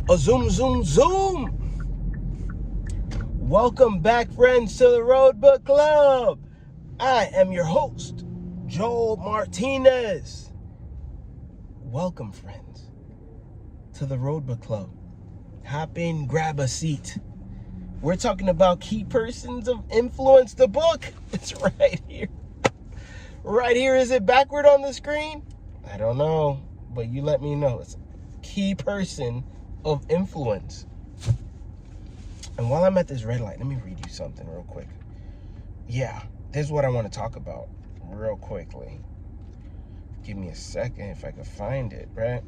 A zoom, zoom, zoom. Welcome back, friends, to the Road Book Club. I am your host, Joel Martinez. Welcome, friends, to the Road Book Club. Hop in, grab a seat. We're talking about key persons of influence. The book, it's right here. Right here. Is it backward on the screen? I don't know, but you let me know. It's key person of influence. And while I'm at this red light, let me read you something real quick. Yeah, this is what I want to talk about real quickly. Give me a second if I can find it, right?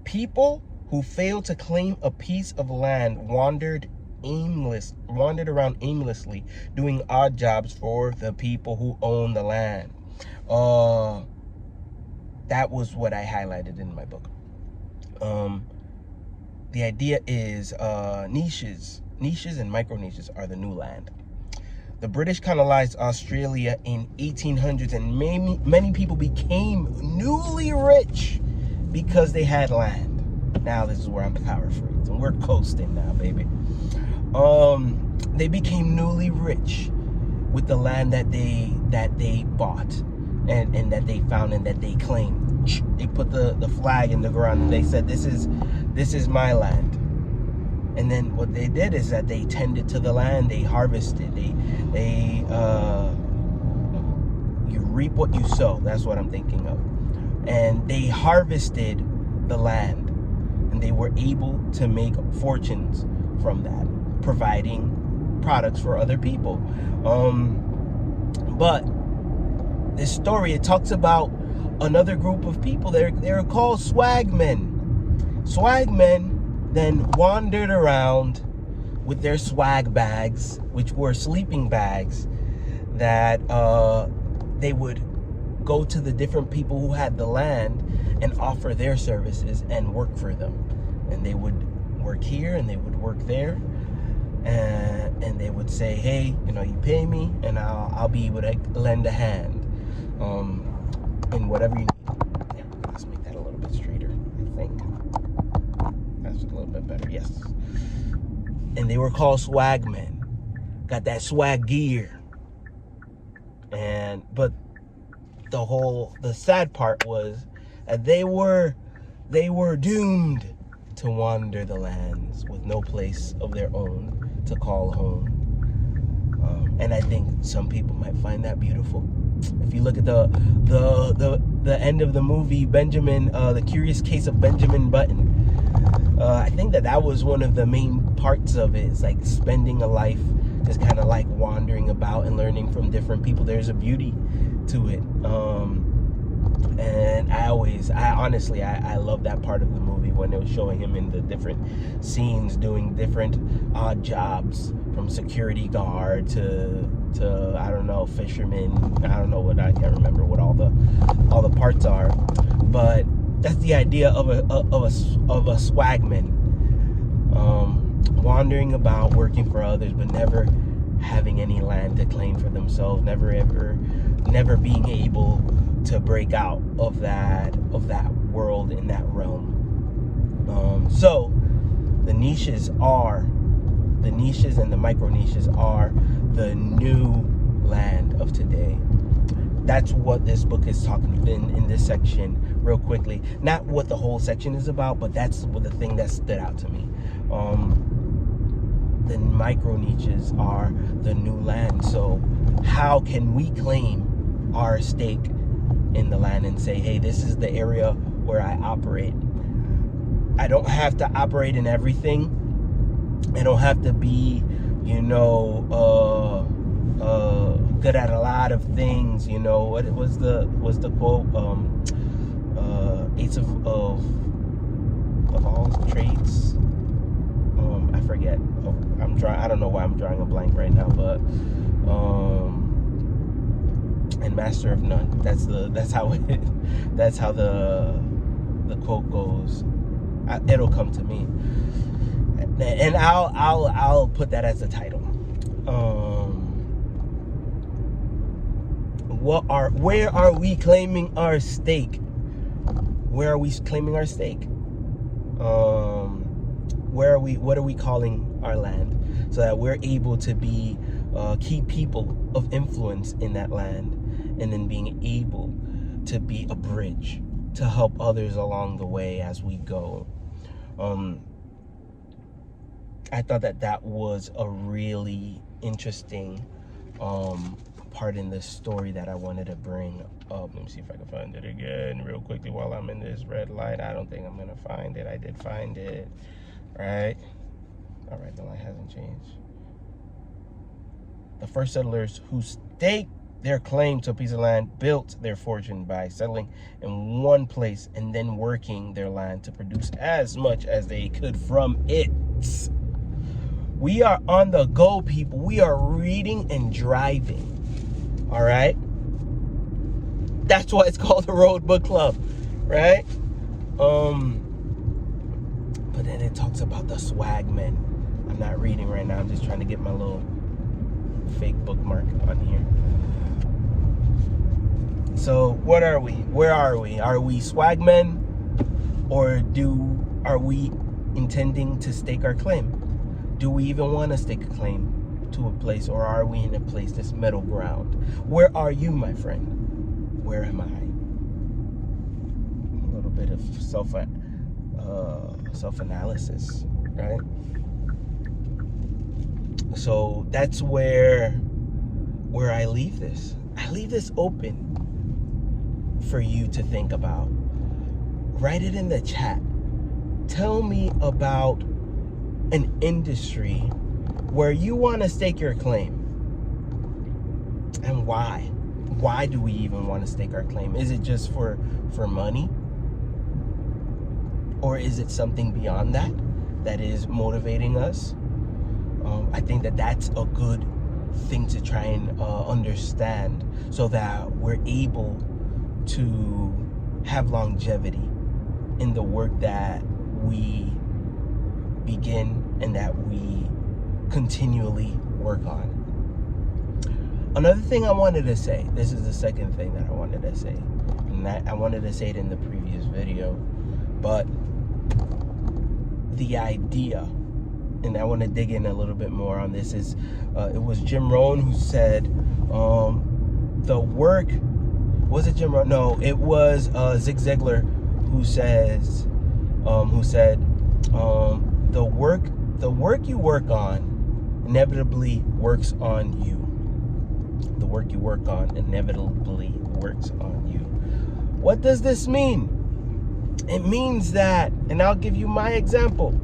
People who failed to claim a piece of land wandered around aimlessly, doing odd jobs for the people who own the land. That was what I highlighted in my book. The idea is niches and micro niches are the new land. The British colonized Australia in 1800s, and many people became newly rich because they had land. Now this is where I'm paraphrasing. We're coasting now, baby. They became newly rich with the land that they bought and that they found and that they claimed. They put the flag in the ground and they said, this is my land. And then what they did is that they tended to the land, they harvested, you reap what you sow. That's what I'm thinking of. And they harvested the land, and they were able to make fortunes from that, providing products for other people. But this story, it talks about another group of people. They're called swagmen. Swagmen then wandered around with their swag bags, which were sleeping bags, that they would go to the different people who had the land and offer their services and work for them. And they would work here and they would work there, and they would say, hey, you pay me and I'll be able to lend a hand in whatever you need. Yeah, let's make that a little bit straighter, I think. That's a little bit better, yes. And they were called swagmen. Got that swag gear. But the sad part was that they were doomed to wander the lands with no place of their own to call home. And I think some people might find that beautiful. If you look at the end of the movie, The Curious Case of Benjamin Button, I think that was one of the main parts of it. It's like spending a life just kind of like wandering about and learning from different people. There's a beauty to it. And I honestly love that part of the movie when it was showing him in the different scenes doing different odd jobs, from security guard to I don't know, fisherman. I don't know I can't remember what all the parts are, but that's the idea of a swagman, wandering about, working for others, but never having any land to claim for themselves, never being able to break out of that world, in that realm. So the niches and the micro niches are the new land of today. That's what this book is talking in this section, real quickly. Not what the whole section is about, but that's the thing that stood out to me. The micro niches are the new land. So how can we claim our stake in the land and say, hey, this is the area where I operate? I don't have to operate in everything. I don't have to be, good at a lot of things. What was the quote? Eights of all trades. I forget. I don't know why I'm drawing a blank right now, but and master of none. That's how the quote goes. It'll come to me, and I'll put that as the title. Where are we claiming our stake? Where are we claiming our stake? what are we calling our land, so that we're able to be key people of influence in that land, and then being able to be a bridge to help others along the way as we go. I thought that was a really interesting part in this story that I wanted to bring up. Let me see if I can find it again real quickly while I'm in this red light. I don't think I'm gonna find it. I did find it, right? All right, the light hasn't changed. The first settlers who staked their claim to a piece of land built their fortune by settling in one place and then working their land to produce as much as they could from it. We are on the go, people. We are reading and driving. All right? That's why it's called the Road Book Club, right? But then it talks about the swagmen. I'm not reading right now. I'm just trying to get my little fake bookmark on here. So what are we? Where are we? Are we swagmen, or are we intending to stake our claim? Do we even want to stake a claim to a place, or are we in a place that's middle ground? Where are you, my friend? Where am I? A little bit of self-analysis, right? So that's where I leave this. I leave this open for you to think about. Write it in the chat. Tell me about an industry where you want to stake your claim, and why. Why do we even want to stake our claim? Is it just for money, or is it something beyond that is motivating us? I think that's a good thing to try and understand, so that we're able to have longevity in the work that we begin and that we continually work on. Another thing I wanted to say, this is the second thing that I wanted to say, and I wanted to say it in the previous video, but the idea, and I want to dig in a little bit more on this, is it was Jim Rohn who said the work, was it Jim Rohn? No, it was Zig Ziglar who said the work you work on inevitably works on you. The work you work on inevitably works on you. What does this mean? It means that, and I'll give you my example.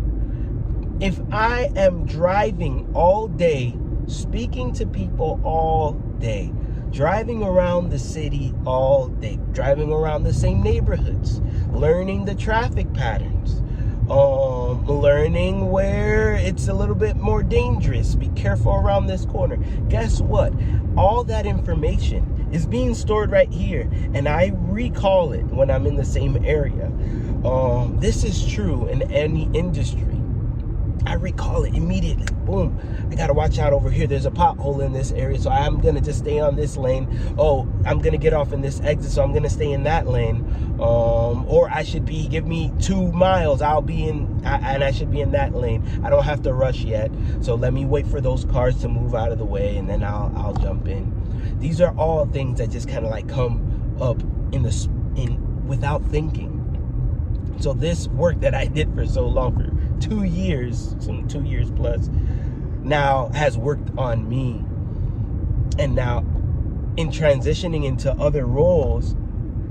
If I am driving all day, speaking to people all day, driving around the city all day, driving around the same neighborhoods, learning the traffic patterns, learning where it's a little bit more dangerous, be careful around this corner. Guess what? All that information is being stored right here, and I recall it when I'm in the same area. This is true in any industry. I recall it immediately. Boom. I got to watch out over here. There's a pothole in this area, so I'm going to just stay on this lane. Oh, I'm going to get off in this exit, so I'm going to stay in that lane. Or I should be, give me 2 miles. And I should be in that lane. I don't have to rush yet. So let me wait for those cars to move out of the way, and then I'll jump in. These are all things that just kind of like come up without thinking. So this work that I did for so long, for 2 years, some 2 years plus, now has worked on me. And now in transitioning into other roles,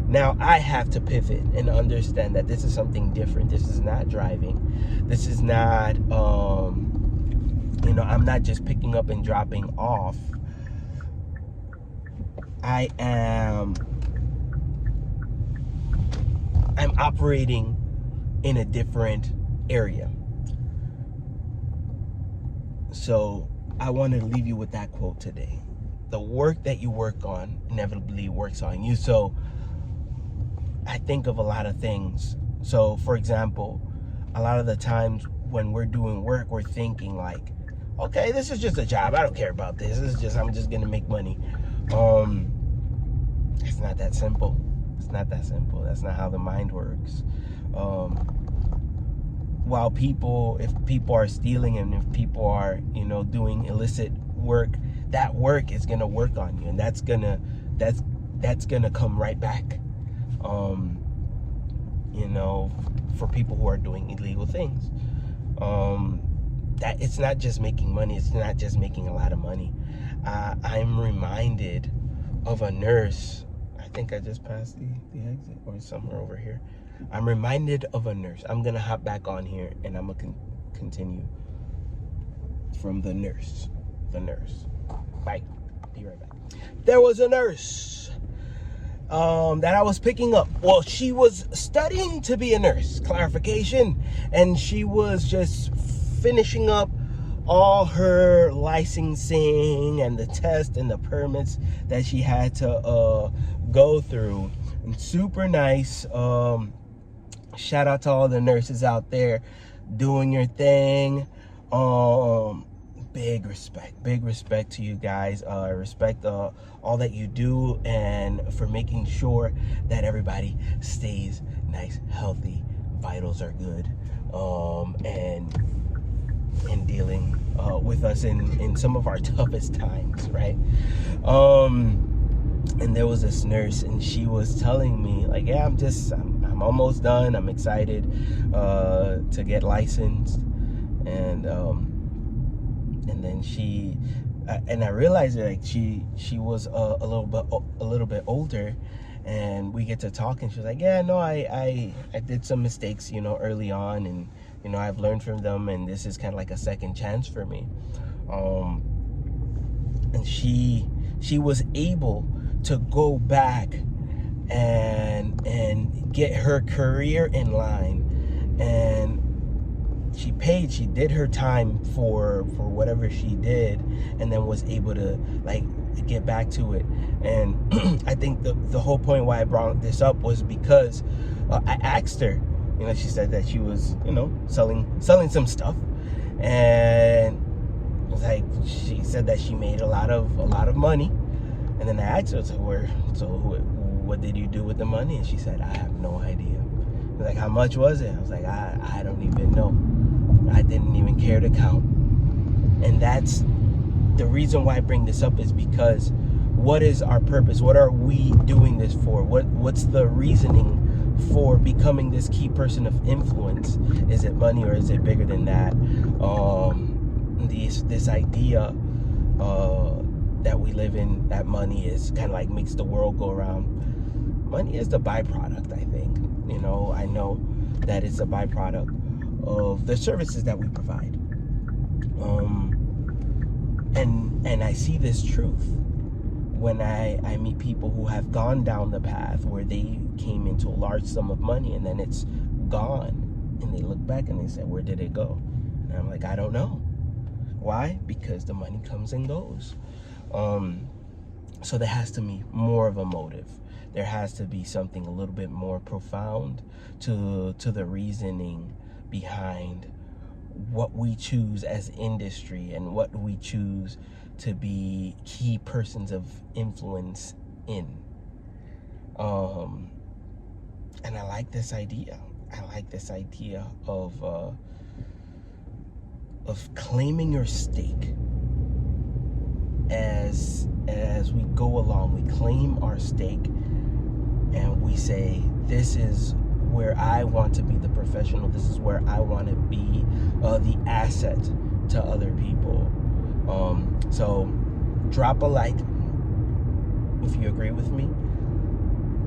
now I have to pivot and understand that this is something different. This is not driving. This is not, I'm not just picking up and dropping off. I'm operating in a different area. So I want to leave you with that quote today. The work that you work on inevitably works on you. So I think of a lot of things. So for example, a lot of the times when we're doing work, we're thinking like, okay, this is just a job. I don't care about this. I'm just going to make money. It's not that simple. It's not that simple. That's not how the mind works. while if people are stealing and if people are, doing illicit work, that work is gonna work on you, and that's gonna come right back. For people who are doing illegal things. That it's not just making money. It's not just making a lot of money. I'm reminded of a nurse. I think I just passed the exit or somewhere over here. I'm reminded of a nurse. I'm gonna hop back on here and I'm gonna continue from the nurse. Bye. Be right back. There was a nurse that I was picking up. Well, she was studying to be a nurse, clarification, and she was just finishing up all her licensing and the test and the permits that she had to go through. And super nice. Shout out to all the nurses out there doing your thing. Big respect to you guys. Respect all that you do, and for making sure that everybody stays nice, healthy, vitals are good, and dealing with us in some of our toughest times, right? And there was this nurse, and she was telling me, like, yeah, I'm almost done. I'm excited to get licensed, and then I realized that, like, she was a little bit older, and we get to talk, and she was like, yeah, no, I did some mistakes, early on, and I've learned from them, and this is kind of like a second chance for me. And she was able to go back and get her career in line, and she did her time for whatever she did, and then was able to, like, get back to it. And I think the whole point why I brought this up was because I asked her, she said that she was, selling some stuff, and it was like, she said that she made a lot of money. And then I asked her, what did you do with the money? And she said, I have no idea. Like, how much was it? I was like, I don't even know. I didn't even care to count. And that's the reason why I bring this up, is because what is our purpose? What are we doing this for? What's the reasoning for becoming this key person of influence? Is it money, or is it bigger than that? This idea that we live in, that money is kind of like makes the world go around. Money is the byproduct, I think. I know that it's a byproduct of the services that we provide. And I see this truth when I meet people who have gone down the path where they came into a large sum of money, and then it's gone, and they look back and they say, where did it go? And I'm like, I don't know. Why? Because the money comes and goes. So there has to be more of a motive. There has to be something a little bit more profound to the reasoning behind what we choose as industry and what we choose to be key persons of influence in. And I like this idea. Of claiming your stake. As we go along, we claim our stake, and we say, this is where I want to be the professional. This is where I want to be the asset to other people. So drop a like if you agree with me.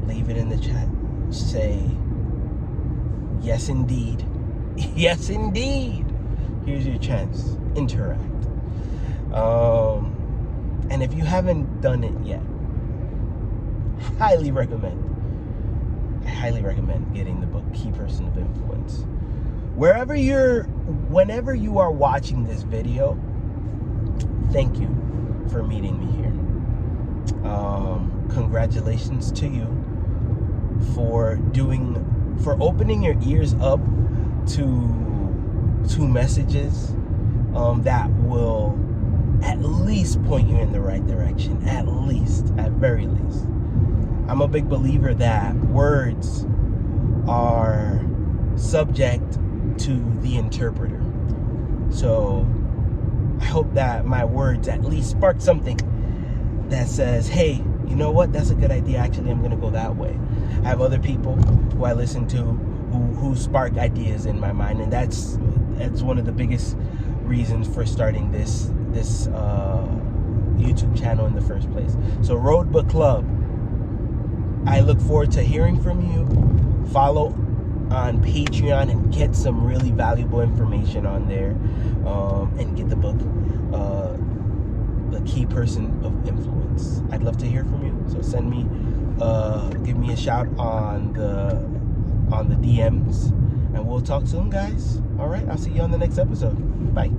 Leave it in the chat. Say, yes, indeed. Yes, indeed. Here's your chance. Interact. And if you haven't done it yet, I highly recommend getting the book Key Person of Influence. Whenever you are watching this video, thank you for meeting me here. Congratulations to you for opening your ears up to messages that will at least point you in the right direction. At very least. I'm a big believer that words are subject to the interpreter. So I hope that my words at least spark something that says, hey, you know what, that's a good idea, actually I'm gonna go that way. I have other people who I listen to who spark ideas in my mind, and that's one of the biggest reasons for starting this YouTube channel in the first place. So Road Book Club, I look forward to hearing from you. Follow on Patreon and get some really valuable information on there, and get the book, The Key Person of Influence. I'd love to hear from you, so send me, give me a shout on the DMs, and we'll talk soon, guys. All right, I'll see you on the next episode. Bye.